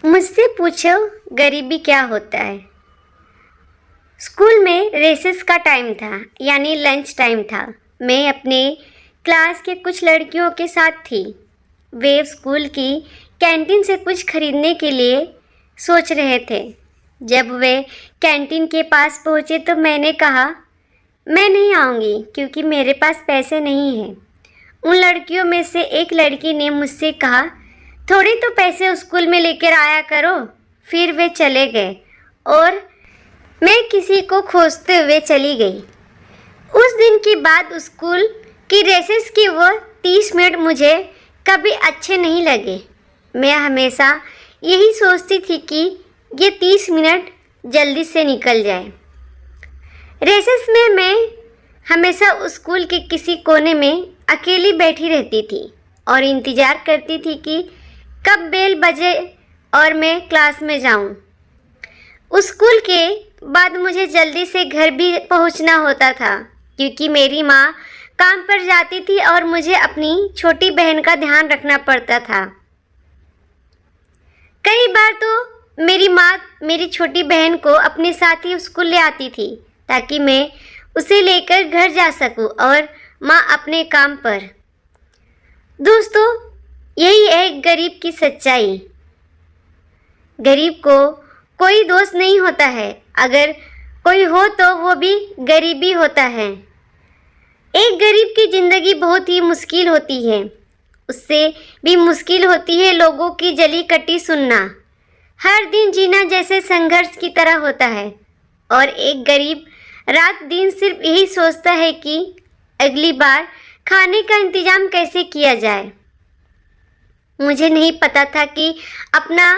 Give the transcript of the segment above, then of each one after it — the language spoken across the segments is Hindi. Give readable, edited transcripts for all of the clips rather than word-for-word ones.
मुझसे पूछो गरीबी क्या होता है। स्कूल में रेसेस का टाइम था, यानी लंच टाइम था। मैं अपने क्लास के कुछ लड़कियों के साथ थी। वे स्कूल की कैंटीन से कुछ खरीदने के लिए सोच रहे थे। जब वे कैंटीन के पास पहुँचे तो मैंने कहा, मैं नहीं आऊँगी क्योंकि मेरे पास पैसे नहीं हैं। उन लड़कियों में से एक लड़की ने मुझसे कहा, थोड़ी तो पैसे स्कूल में लेकर आया करो। फिर वे चले गए और मैं किसी को खोजते हुए चली गई। उस दिन के बाद स्कूल की रेसेस की वो 30 मिनट मुझे कभी अच्छे नहीं लगे। मैं हमेशा यही सोचती थी कि ये 30 मिनट जल्दी से निकल जाए। रेसेस में मैं हमेशा स्कूल के किसी कोने में अकेली बैठी रहती थी और इंतज़ार करती थी कि कब बेल बजे और मैं क्लास में जाऊं। स्कूल के बाद मुझे जल्दी से घर भी पहुंचना होता था क्योंकि मेरी माँ काम पर जाती थी और मुझे अपनी छोटी बहन का ध्यान रखना पड़ता था। कई बार तो मेरी माँ मेरी छोटी बहन को अपने साथ ही स्कूल ले आती थी ताकि मैं उसे लेकर घर जा सकूं और माँ अपने काम पर। दोस्तों, यही है गरीब की सच्चाई। गरीब को कोई दोस्त नहीं होता है, अगर कोई हो तो वो भी गरीबी होता है। एक गरीब की ज़िंदगी बहुत ही मुश्किल होती है। उससे भी मुश्किल होती है लोगों की जली कटी सुनना। हर दिन जीना जैसे संघर्ष की तरह होता है और एक गरीब रात दिन सिर्फ यही सोचता है कि अगली बार खाने का इंतज़ाम कैसे किया जाए। मुझे नहीं पता था कि अपना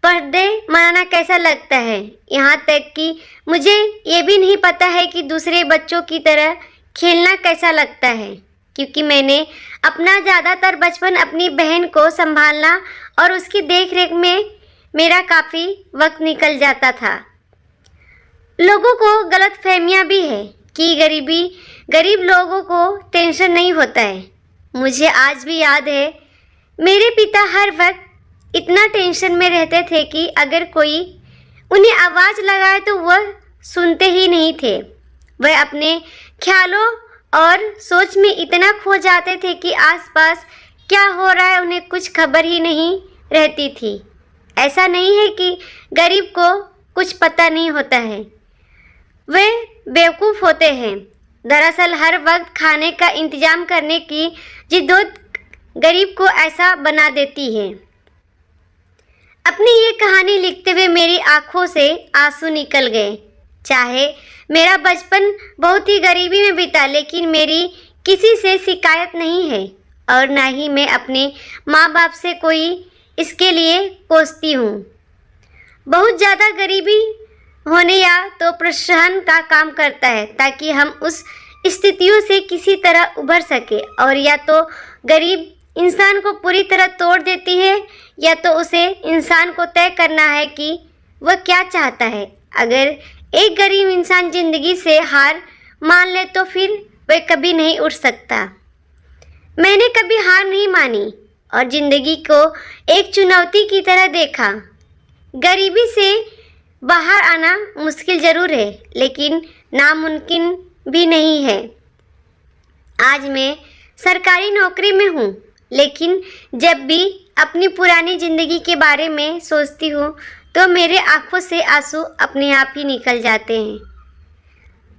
बर्थडे मनाना कैसा लगता है। यहाँ तक कि मुझे ये भी नहीं पता है कि दूसरे बच्चों की तरह खेलना कैसा लगता है, क्योंकि मैंने अपना ज़्यादातर बचपन अपनी बहन को संभालना और उसकी देखरेख में मेरा काफ़ी वक्त निकल जाता था। लोगों को गलतफहमियाँ भी है कि गरीब लोगों को टेंशन नहीं होता है। मुझे आज भी याद है, मेरे पिता हर वक्त इतना टेंशन में रहते थे कि अगर कोई उन्हें आवाज़ लगाए तो वह सुनते ही नहीं थे। वह अपने ख्यालों और सोच में इतना खो जाते थे कि आसपास क्या हो रहा है उन्हें कुछ खबर ही नहीं रहती थी। ऐसा नहीं है कि गरीब को कुछ पता नहीं होता है, वे बेवकूफ़ होते हैं। दरअसल हर वक्त खाने का इंतज़ाम करने की जिद्दत गरीब को ऐसा बना देती है। अपनी ये कहानी लिखते हुए मेरी आंखों से आंसू निकल गए। चाहे मेरा बचपन बहुत ही गरीबी में बीता, लेकिन मेरी किसी से शिकायत नहीं है और ना ही मैं अपने माँ बाप से कोई इसके लिए कोसती हूँ। बहुत ज़्यादा गरीबी होने या तो प्रोत्साहन का काम करता है ताकि हम उस स्थितियों से किसी तरह उभर सके, और या तो गरीब इंसान को पूरी तरह तोड़ देती है या तो उसे इंसान को तय करना है कि वह क्या चाहता है। अगर एक गरीब इंसान ज़िंदगी से हार मान ले तो फिर वह कभी नहीं उठ सकता। मैंने कभी हार नहीं मानी और ज़िंदगी को एक चुनौती की तरह देखा। गरीबी से बाहर आना मुश्किल ज़रूर है, लेकिन नामुमकिन भी नहीं है। आज मैं सरकारी नौकरी में हूँ, लेकिन जब भी अपनी पुरानी ज़िंदगी के बारे में सोचती हूँ तो मेरे आँखों से आंसू अपने आप ही निकल जाते हैं।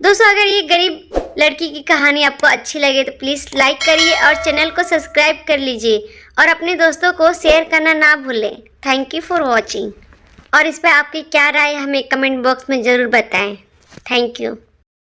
दोस्तों, अगर ये गरीब लड़की की कहानी आपको अच्छी लगे तो प्लीज़ लाइक करिए और चैनल को सब्सक्राइब कर लीजिए और अपने दोस्तों को शेयर करना ना भूलें। Thank you for watching. और इस पर आपकी क्या राय है हमें कमेंट बॉक्स में ज़रूर बताएं। Thank you.